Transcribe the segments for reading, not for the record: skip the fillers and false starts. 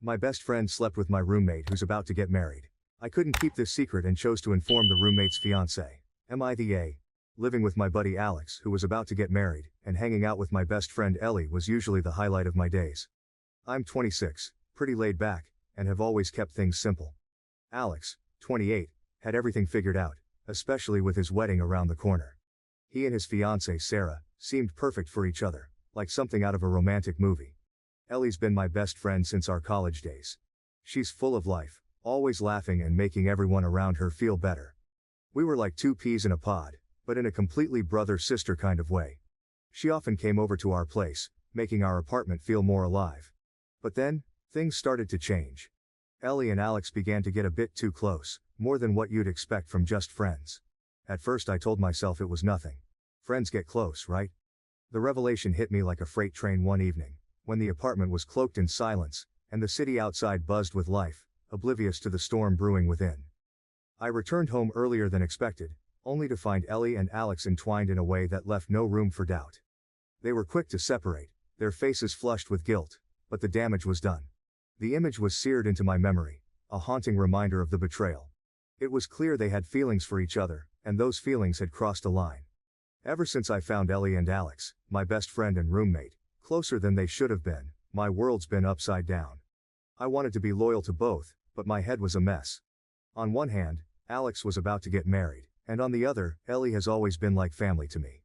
My best friend slept with my roommate who's about to get married. I couldn't keep this secret and chose to inform the roommate's fiancé, MITHA. Living with my buddy Alex, who was about to get married, and hanging out with my best friend Ellie was usually the highlight of my days. I'm 26, pretty laid back, and have always kept things simple. Alex, 28, had everything figured out, especially with his wedding around the corner. He and his fiancée Sarah seemed perfect for each other, like something out of a romantic movie. Ellie's been my best friend since our college days. She's full of life, always laughing and making everyone around her feel better. We were like two peas in a pod, but in a completely brother-sister kind of way. She often came over to our place, making our apartment feel more alive. But then, things started to change. Ellie and Alex began to get a bit too close, more than what you'd expect from just friends. At first I told myself it was nothing. Friends get close, right? The revelation hit me like a freight train one evening, when the apartment was cloaked in silence, and the city outside buzzed with life, oblivious to the storm brewing within. I returned home earlier than expected, only to find Ellie and Alex entwined in a way that left no room for doubt. They were quick to separate, their faces flushed with guilt, but the damage was done. The image was seared into my memory, a haunting reminder of the betrayal. It was clear they had feelings for each other, and those feelings had crossed a line. Ever since I found Ellie and Alex, my best friend and roommate, closer than they should have been, my world's been upside down. I wanted to be loyal to both, but my head was a mess. On one hand, Alex was about to get married, and on the other, Ellie has always been like family to me.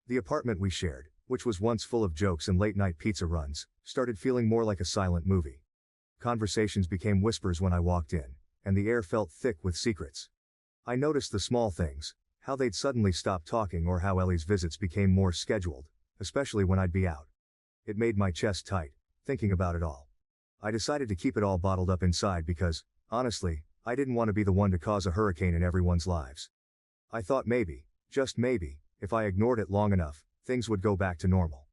The apartment we shared, which was once full of jokes and late-night pizza runs, started feeling more like a silent movie. Conversations became whispers when I walked in, and the air felt thick with secrets. I noticed the small things, how they'd suddenly stop talking or how Ellie's visits became more scheduled, especially when I'd be out. It made my chest tight, thinking about it all. I decided to keep it all bottled up inside because, honestly, I didn't want to be the one to cause a hurricane in everyone's lives. I thought maybe, just maybe, if I ignored it long enough, things would go back to normal.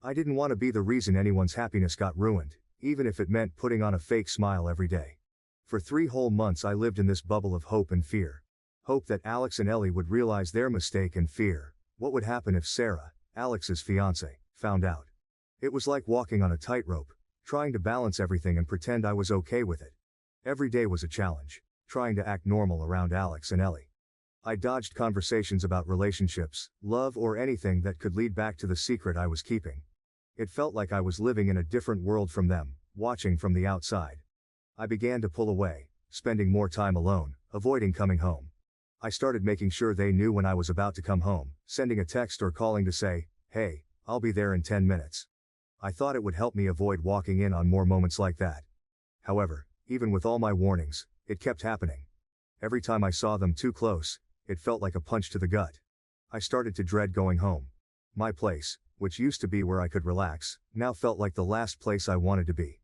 I didn't want to be the reason anyone's happiness got ruined, even if it meant putting on a fake smile every day. For 3 whole months I lived in this bubble of hope and fear. Hope that Alex and Ellie would realize their mistake, and fear what would happen if Sarah, Alex's fiancée, found out. It was like walking on a tightrope, trying to balance everything and pretend I was okay with it. Every day was a challenge, trying to act normal around Alex and Ellie. I dodged conversations about relationships, love, or anything that could lead back to the secret I was keeping. It felt like I was living in a different world from them, watching from the outside. I began to pull away, spending more time alone, avoiding coming home. I started making sure they knew when I was about to come home, sending a text or calling to say, "Hey, I'll be there in 10 minutes. I thought it would help me avoid walking in on more moments like that. However, even with all my warnings, it kept happening. Every time I saw them too close, it felt like a punch to the gut. I started to dread going home. My place, which used to be where I could relax, now felt like the last place I wanted to be.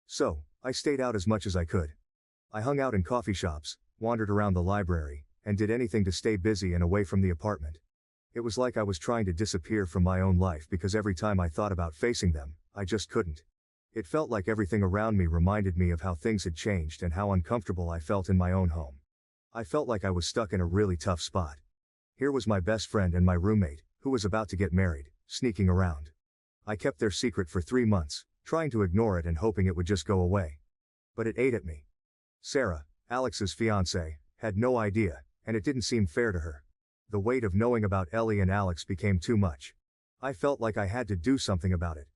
So, I stayed out as much as I could. I hung out in coffee shops, wandered around the library, and did anything to stay busy and away from the apartment. It was like I was trying to disappear from my own life because every time I thought about facing them, I just couldn't. It felt like everything around me reminded me of how things had changed and how uncomfortable I felt in my own home. I felt like I was stuck in a really tough spot. Here was my best friend and my roommate, who was about to get married, sneaking around. I kept their secret for 3 months, trying to ignore it and hoping it would just go away. But it ate at me. Sarah, Alex's fiancée, had no idea, and it didn't seem fair to her. The weight of knowing about Ellie and Alex became too much. I felt like I had to do something about it.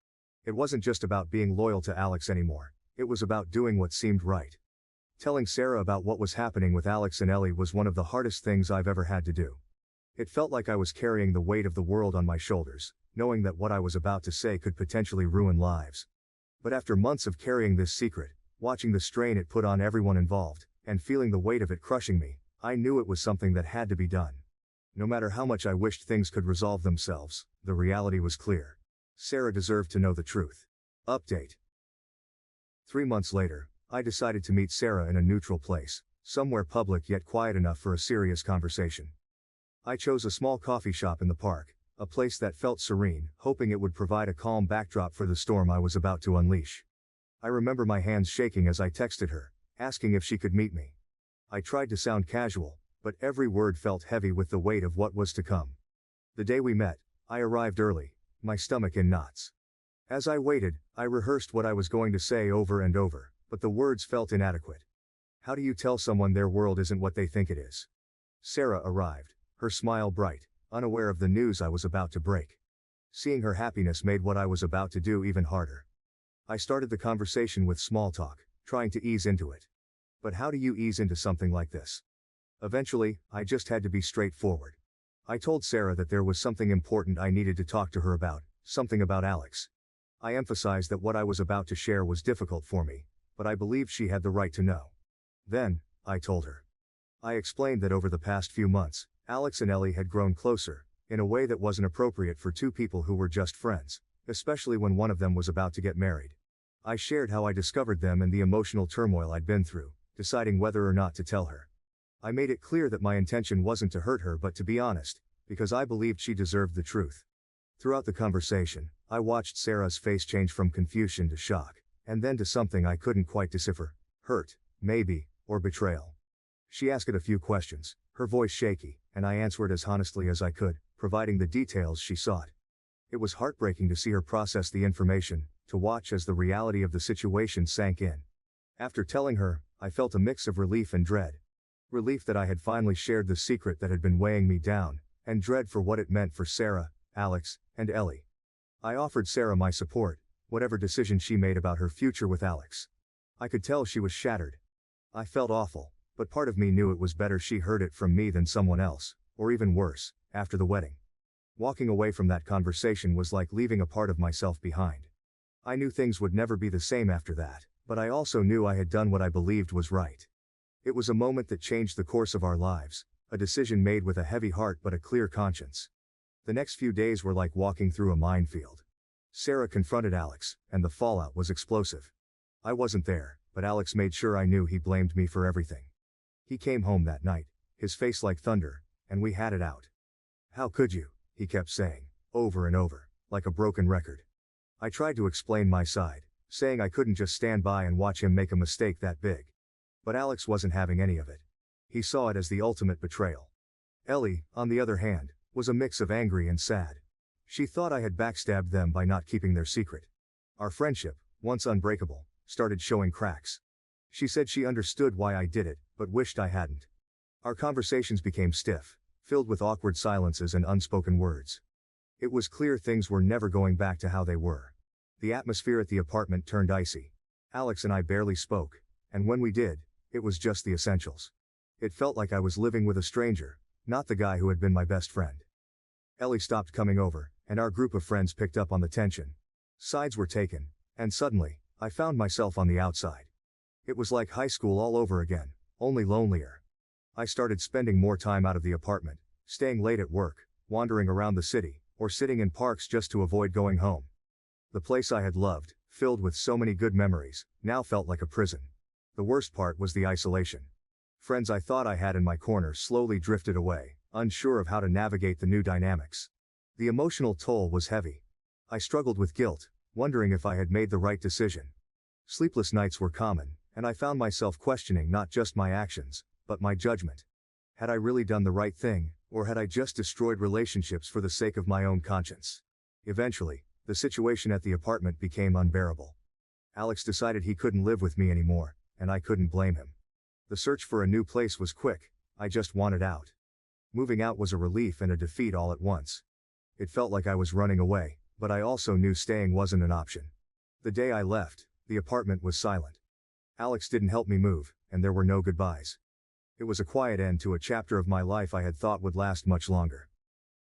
It wasn't just about being loyal to Alex anymore, it was about doing what seemed right. Telling Sarah about what was happening with Alex and Ellie was one of the hardest things I've ever had to do. It felt like I was carrying the weight of the world on my shoulders, knowing that what I was about to say could potentially ruin lives. But after months of carrying this secret, watching the strain it put on everyone involved, and feeling the weight of it crushing me, I knew it was something that had to be done. No matter how much I wished things could resolve themselves, the reality was clear. Sarah deserved to know the truth. Update. 3 months later, I decided to meet Sarah in a neutral place, somewhere public yet quiet enough for a serious conversation. I chose a small coffee shop in the park, a place that felt serene, hoping it would provide a calm backdrop for the storm I was about to unleash. I remember my hands shaking as I texted her, asking if she could meet me. I tried to sound casual, but every word felt heavy with the weight of what was to come. The day we met, I arrived early, my stomach in knots. As I waited, I rehearsed what I was going to say over and over, but the words felt inadequate. How do you tell someone their world isn't what they think it is? Sarah arrived, her smile bright, unaware of the news I was about to break. Seeing her happiness made what I was about to do even harder. I started the conversation with small talk, trying to ease into it. But how do you ease into something like this? Eventually, I just had to be straightforward. I told Sarah that there was something important I needed to talk to her about, something about Alex. I emphasized that what I was about to share was difficult for me, but I believed she had the right to know. Then, I told her. I explained that over the past few months, Alex and Ellie had grown closer, in a way that wasn't appropriate for two people who were just friends, especially when one of them was about to get married. I shared how I discovered them and the emotional turmoil I'd been through, deciding whether or not to tell her. I made it clear that my intention wasn't to hurt her but to be honest, because I believed she deserved the truth. Throughout the conversation, I watched Sarah's face change from confusion to shock, and then to something I couldn't quite decipher: hurt, maybe, or betrayal. She asked a few questions, her voice shaky, and I answered as honestly as I could, providing the details she sought. It was heartbreaking to see her process the information, to watch as the reality of the situation sank in. After telling her, I felt a mix of relief and dread. Relief that I had finally shared the secret that had been weighing me down, and dread for what it meant for Sarah, Alex, and Ellie. I offered Sarah my support, whatever decision she made about her future with Alex. I could tell she was shattered. I felt awful, but part of me knew it was better she heard it from me than someone else, or even worse, after the wedding. Walking away from that conversation was like leaving a part of myself behind. I knew things would never be the same after that, but I also knew I had done what I believed was right. It was a moment that changed the course of our lives, a decision made with a heavy heart but a clear conscience. The next few days were like walking through a minefield. Sarah confronted Alex, and the fallout was explosive. I wasn't there, but Alex made sure I knew he blamed me for everything. He came home that night, his face like thunder, and we had it out. "How could you?" he kept saying, over and over, like a broken record. I tried to explain my side, saying I couldn't just stand by and watch him make a mistake that big. But Alex wasn't having any of it. He saw it as the ultimate betrayal. Ellie, on the other hand, was a mix of angry and sad. She thought I had backstabbed them by not keeping their secret. Our friendship, once unbreakable, started showing cracks. She said she understood why I did it, but wished I hadn't. Our conversations became stiff, filled with awkward silences and unspoken words. It was clear things were never going back to how they were. The atmosphere at the apartment turned icy. Alex and I barely spoke, and when we did, it was just the essentials. It felt like I was living with a stranger, not the guy who had been my best friend. Ellie stopped coming over, and our group of friends picked up on the tension. Sides were taken, and suddenly, I found myself on the outside. It was like high school all over again, only lonelier. I started spending more time out of the apartment, staying late at work, wandering around the city, or sitting in parks just to avoid going home. The place I had loved, filled with so many good memories, now felt like a prison. The worst part was the isolation. Friends I thought I had in my corner slowly drifted away, unsure of how to navigate the new dynamics. The emotional toll was heavy. I struggled with guilt, wondering if I had made the right decision. Sleepless nights were common, and I found myself questioning not just my actions, but my judgment. Had I really done the right thing, or had I just destroyed relationships for the sake of my own conscience? Eventually, the situation at the apartment became unbearable. Alex decided he couldn't live with me anymore, and I couldn't blame him. The search for a new place was quick, I just wanted out. Moving out was a relief and a defeat all at once. It felt like I was running away, but I also knew staying wasn't an option. The day I left, the apartment was silent. Alex didn't help me move, and there were no goodbyes. It was a quiet end to a chapter of my life I had thought would last much longer.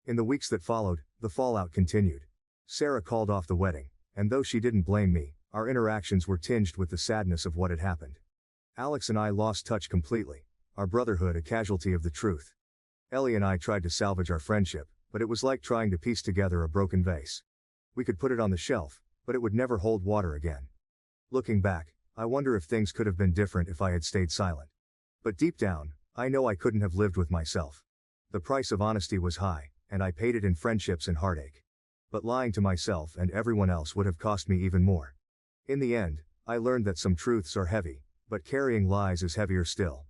In the weeks that followed, the fallout continued. Sarah called off the wedding, and though she didn't blame me, our interactions were tinged with the sadness of what had happened. Alex and I lost touch completely, our brotherhood a casualty of the truth. Ellie and I tried to salvage our friendship, but it was like trying to piece together a broken vase. We could put it on the shelf, but it would never hold water again. Looking back, I wonder if things could have been different if I had stayed silent. But deep down, I know I couldn't have lived with myself. The price of honesty was high, and I paid it in friendships and heartache. But lying to myself and everyone else would have cost me even more. In the end, I learned that some truths are heavy, but carrying lies is heavier still.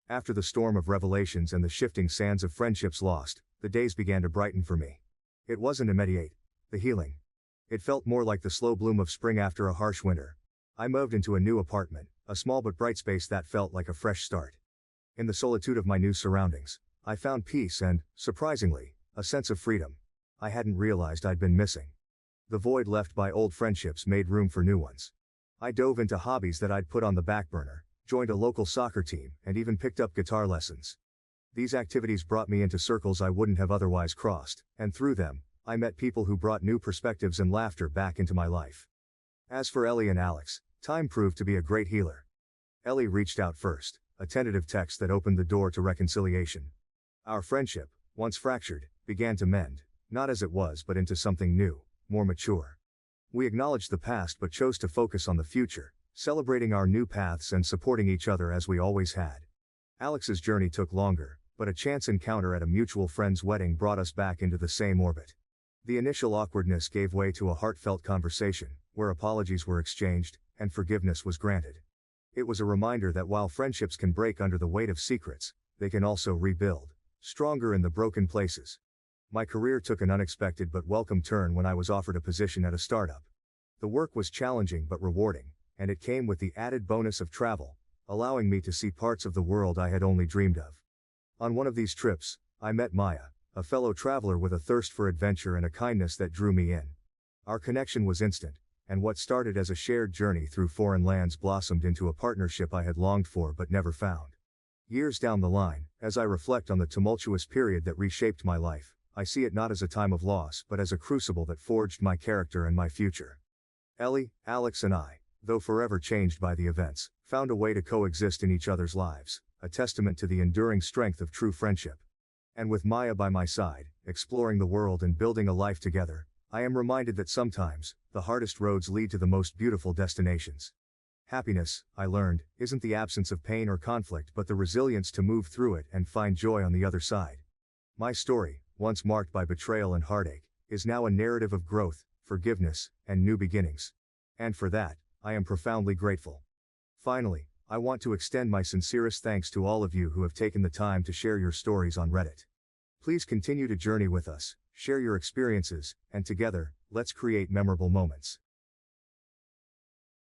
After the storm of revelations and the shifting sands of friendships lost, the days began to brighten for me. It wasn't immediate, the healing. It felt more like the slow bloom of spring after a harsh winter. I moved into a new apartment, a small but bright space that felt like a fresh start. In the solitude of my new surroundings, I found peace and, surprisingly, a sense of freedom I hadn't realized I'd been missing. The void left by old friendships made room for new ones. I dove into hobbies that I'd put on the back burner, joined a local soccer team, and even picked up guitar lessons. These activities brought me into circles I wouldn't have otherwise crossed, and through them, I met people who brought new perspectives and laughter back into my life. As for Ellie and Alex, time proved to be a great healer. Ellie reached out first, a tentative text that opened the door to reconciliation. Our friendship, once fractured, began to mend, not as it was but into something new, more mature. We acknowledged the past but chose to focus on the future, celebrating our new paths and supporting each other as we always had. Alex's journey took longer, but a chance encounter at a mutual friend's wedding brought us back into the same orbit. The initial awkwardness gave way to a heartfelt conversation, where apologies were exchanged, and forgiveness was granted. It was a reminder that while friendships can break under the weight of secrets, they can also rebuild, stronger in the broken places. My career took an unexpected but welcome turn when I was offered a position at a startup. The work was challenging but rewarding, and it came with the added bonus of travel, allowing me to see parts of the world I had only dreamed of. On one of these trips, I met Maya, a fellow traveler with a thirst for adventure and a kindness that drew me in. Our connection was instant, and what started as a shared journey through foreign lands blossomed into a partnership I had longed for but never found. Years down the line, as I reflect on the tumultuous period that reshaped my life, I see it not as a time of loss but as a crucible that forged my character and my future. Ellie, Alex and I, though forever changed by the events, found a way to coexist in each other's lives, a testament to the enduring strength of true friendship. And with Maya by my side, exploring the world and building a life together, I am reminded that sometimes, the hardest roads lead to the most beautiful destinations. Happiness, I learned, isn't the absence of pain or conflict but the resilience to move through it and find joy on the other side. My story, once marked by betrayal and heartache, is now a narrative of growth, forgiveness, and new beginnings. And for that, I am profoundly grateful. Finally, I want to extend my sincerest thanks to all of you who have taken the time to share your stories on Reddit. Please continue to journey with us, share your experiences, and together, let's create memorable moments.